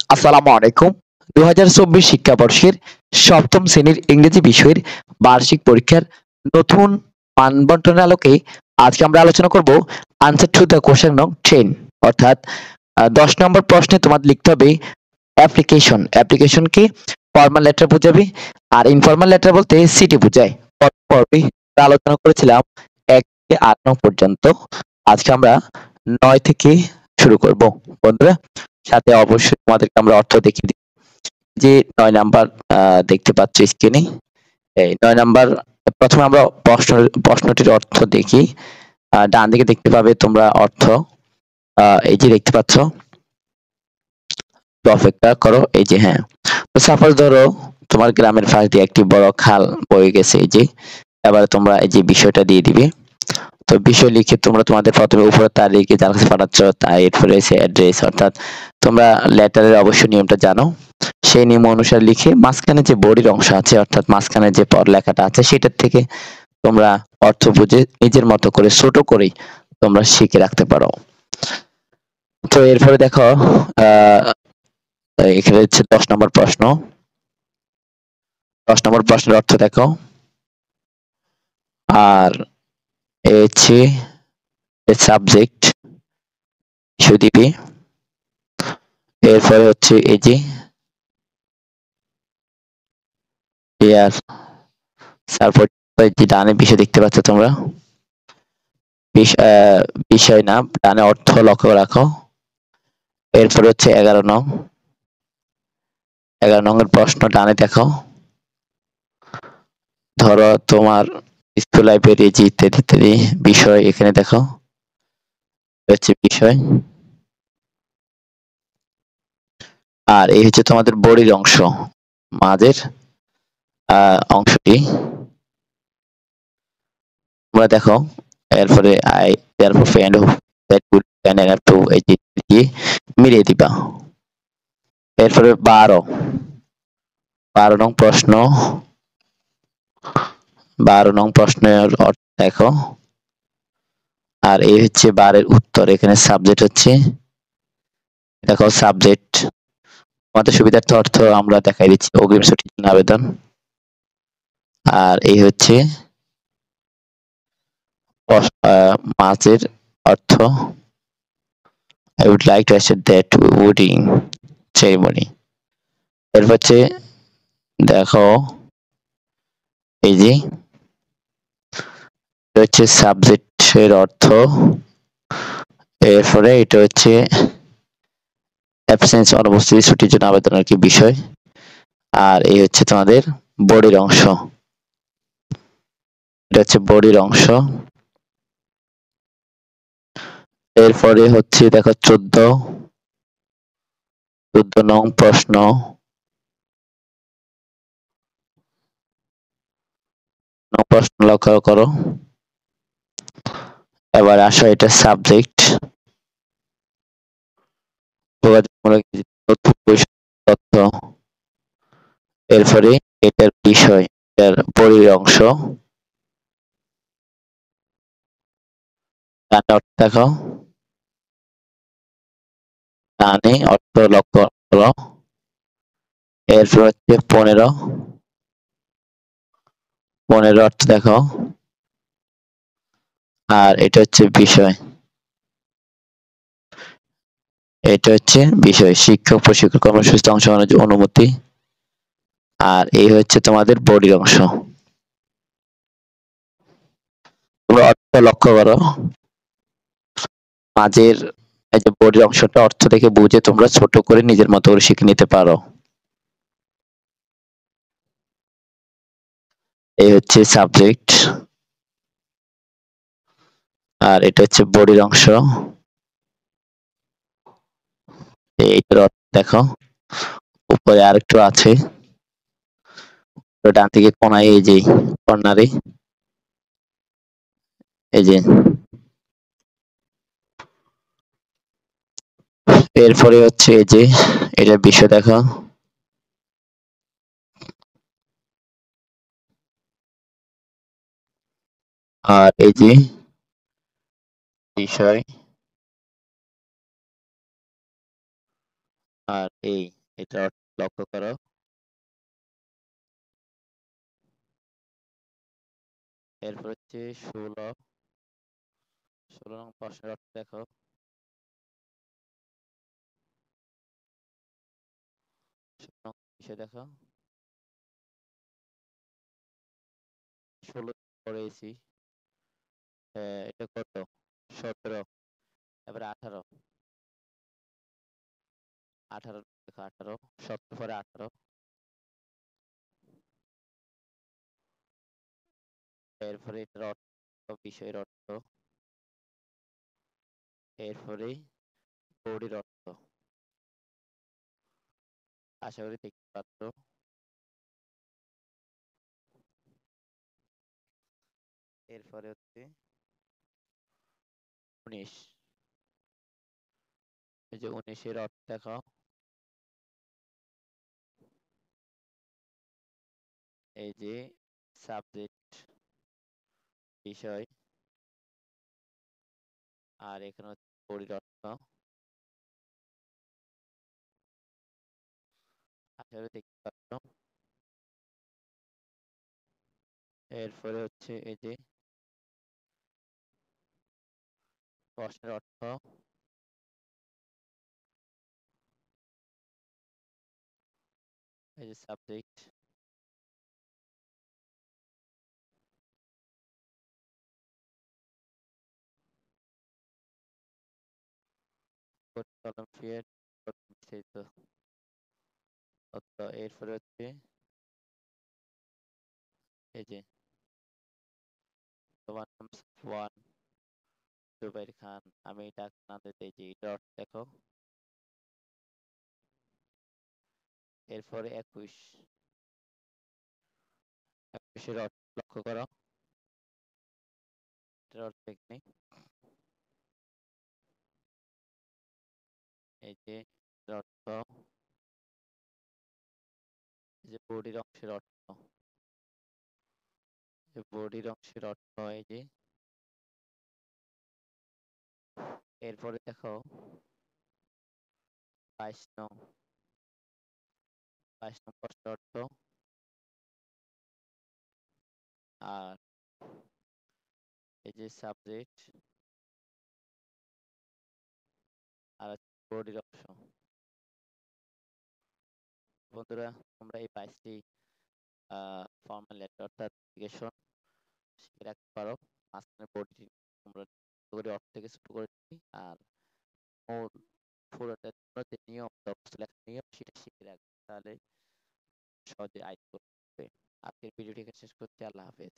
আসসালামু আলাইকুম। ২০২৪ শিক্ষাবর্ষের সপ্তম শ্রেণীর ইংরেজি বিষয়ের বার্ষিক পরীক্ষার নতুন মানবন্টনের আলোকে আজকে আমরা আলোচনা করব আনসার টু দ্য কোয়েশ্চেন নং 10 অর্থাৎ ১০ নম্বর প্রশ্নে তোমাদের লিখতে হবে অ্যাপ্লিকেশন। অ্যাপ্লিকেশন কি? ফরমাল লেটার বোঝাবে আর ইনফরমাল লেটার বলতে সিটি বোঝায়। পর্বে আমরা আলোচনা করেছিলাম ১ থেকে ৮ নং পর্যন্ত। আজকে আমরা ৯ থেকে শুরু করব। বন্ধুরা সাথে অবশ্যই তোমাদেরকে আমরা অর্থ দেখিয়ে দিই। যে ৯ নাম্বার দেখতে পাচ্ছ স্ক্রিনে। এই ৯ নাম্বার প্রথমে আমরা প্রশ্নটির অর্থ দেখি। ডান দিকে দেখতে পাবে তোমরা অর্থ। এই যে দেখতে পাচ্ছ। একটু অপেক্ষা করো। এই যে হ্যাঁ। তো সাপোজ ধরো তোমার গ্রামের পাশ দিয়ে একটি বড় খাল বয়ে গেছে এই যে। এবারে তোমরা এই যে বিষয়টা দিয়ে দিবে। তো বিষয় লিখে তোমরা তোমাদের প্রথমে উপরে তারিখ যার কাছে পাঠাচ্ছ তাই এরপরে এসে অ্যাড্রেস অর্থাৎ তোমরা লেটারের অবশ্যই নিয়মটা জানো। সেই নিয়ম অনুসারে লিখে মাঝখানে যে বডির অংশ আছে অর্থাৎ মাঝখানে যে লেখাটা আছে সেটার থেকে তোমরা অর্থ বুঝে নিজের মতো করে ছোট করেই তোমরা শিখে রাখতে পারো। তো এরপরে দেখো এখানে হচ্ছে ১০ নম্বর প্রশ্ন। ১০ নম্বর প্রশ্নের অর্থ দেখো। আর এ হচ্ছে সাবজেক্ট বিষয় দিবি। এরপরে হচ্ছে এই যে ইয়ার তারপর যে ডানে বিষয় দেখতে পাচ্ছ তোমরা। বিষয় না ডানে অর্থ লক্ষ্য রাখো। এরপর হচ্ছে ১১ নং। ১১ নং এর প্রশ্ন ডানে দেখো। ধরো তোমার স্কুল লাইব্রেরি যে ইত্যাদি ইত্যাদি বিষয় এখানে দেখো। হচ্ছে বিষয়। আর এই হচ্ছে তোমাদের বডির অংশ মাঝের অংশটি তোমরা দেখো। এরপরে I therefore friend that would can have to এই যে দিয়ে মিলিয়ে দিবা। এরপরে ১২ নং প্রশ্ন। ১২ নং প্রশ্নের অর্থ দেখো। আর এই হচ্ছে ১২ এর উত্তর। এখানে সাবজেক্ট হচ্ছে দেখো সাবজেক্ট। আমাদের সুবিধার্থে অর্থ আমরা দেখাই দিচ্ছি অগ্রিম ছুটির জন্য আবেদন। আর এই হচ্ছে মাঝের অর্থ I would like to assert that voting ceremony. এরপর হচ্ছে দেখো এই যে এটা হচ্ছে সাবজেক্টের অর্থ। এরপরে এটা হচ্ছে অ্যাবসেন্স অনুপস্থিতি ছুটির জন্য আবেদনের কি বিষয়। আর এই হচ্ছে তোমাদের বডির অংশ। এটা হচ্ছে বডির অংশ। এরপরে হচ্ছে দেখো ১৪ নং প্রশ্ন। প্রশ্ন লক্ষ্য করো। এবার আসো এটা সাবজেক্ট। যোগাযোগমূলক তথ্য। এরপরে এটার বিষয় এটার বডির অংশ। ডানে অর্থ দেখো। ডানে অর্থ লক্ষ্য করো। এরপর হচ্ছে ১৫ অর্থ দেখো। আর এটা হচ্ছে বিষয়। এটা হচ্ছে বিষয় শিক্ষক প্রশিক্ষক কর্মসূচিতে অংশগ্রহণের অনুমতি। আর এই হচ্ছে তোমাদের বডির অংশ। তোমরা অর্থ লক্ষ্য করো। মাঝের এই যে বডির অংশটা অর্থ দেখে বুঝে তোমরা ছোট করে নিজের মতো করে শিখে নিতে পারো। এই হচ্ছে সাবজেক্ট। আর এটা হচ্ছে বডির অংশ। এইটার অর্থ দেখো। উপরে আরেকটু আছে। ডান দিকে কোনায় এই যে কর্নারে এই যে। এরপরে হচ্ছে এই যে এটার বিষয় দেখো। আর এই যে বিষয়। আর এটা লক্ষ্য করো। এরপর হচ্ছে 16 নং প্রশ্নের অর্থ দেখো। 16 নং বিষয় দেখো। 16 পড়েছি। এটা কত? 17। এবারে 18। 18 দেখো, 18 17 পরে 18। এরপরে এটার অর্থ, বিষয়ের অর্থ। এরপরে বডির অর্থ। আশা করি দেখতে পাচ্ছ। এরপরে হচ্ছে 19। এই যে 19 এর অর্থ দেখো। এই যে সাবজেক্ট, বিষয়, আর এখানে হচ্ছে বডির অর্থ। আশা করি দেখতে পাচ্ছ। এরপরে হচ্ছে এই যে প্রশ্নের অর্থ। এই যে সাবজেক্ট। কলম ফিয়েট বিস্তারিত তথ্য। এরপরে হচ্ছে এই যে তোমার নাম সাফওয়ান জুবাইর খান, আমি ডাক নাম দিতে, এই যে এটার অর্থ দেখো। এরপরে 21। 21 এর অর্থ লক্ষ্য করো। এটার অর্থ এখানে এই যে এটার অর্থ, এই যে বডির অংশের অর্থ। বডির অংশের অর্থ এই যে। এরপরে দেখো 22 নং। 22 নং প্রশ্নের অর্থ। আর এই যে সাবজেক্ট আর বডির অংশ। বন্ধুরা, তোমরা এই 22টি ফর্মাল লেটার অর্থাৎ লিগেশন শিখে রাখতে পারো। মাঝখানে বডিটি তোমরা করে অর্থ থেকে ছোট করে দিই, আর মূল পুরোটা যে নিয়ম, দপ্তর লেখার নিয়ম সেটা শিখে রাখবে, তাহলে সহজে আয়ত্ত করতে পারবে। আজকের ভিডিওটি এখানে শেষ করছি। আল্লাহ হাফেজ।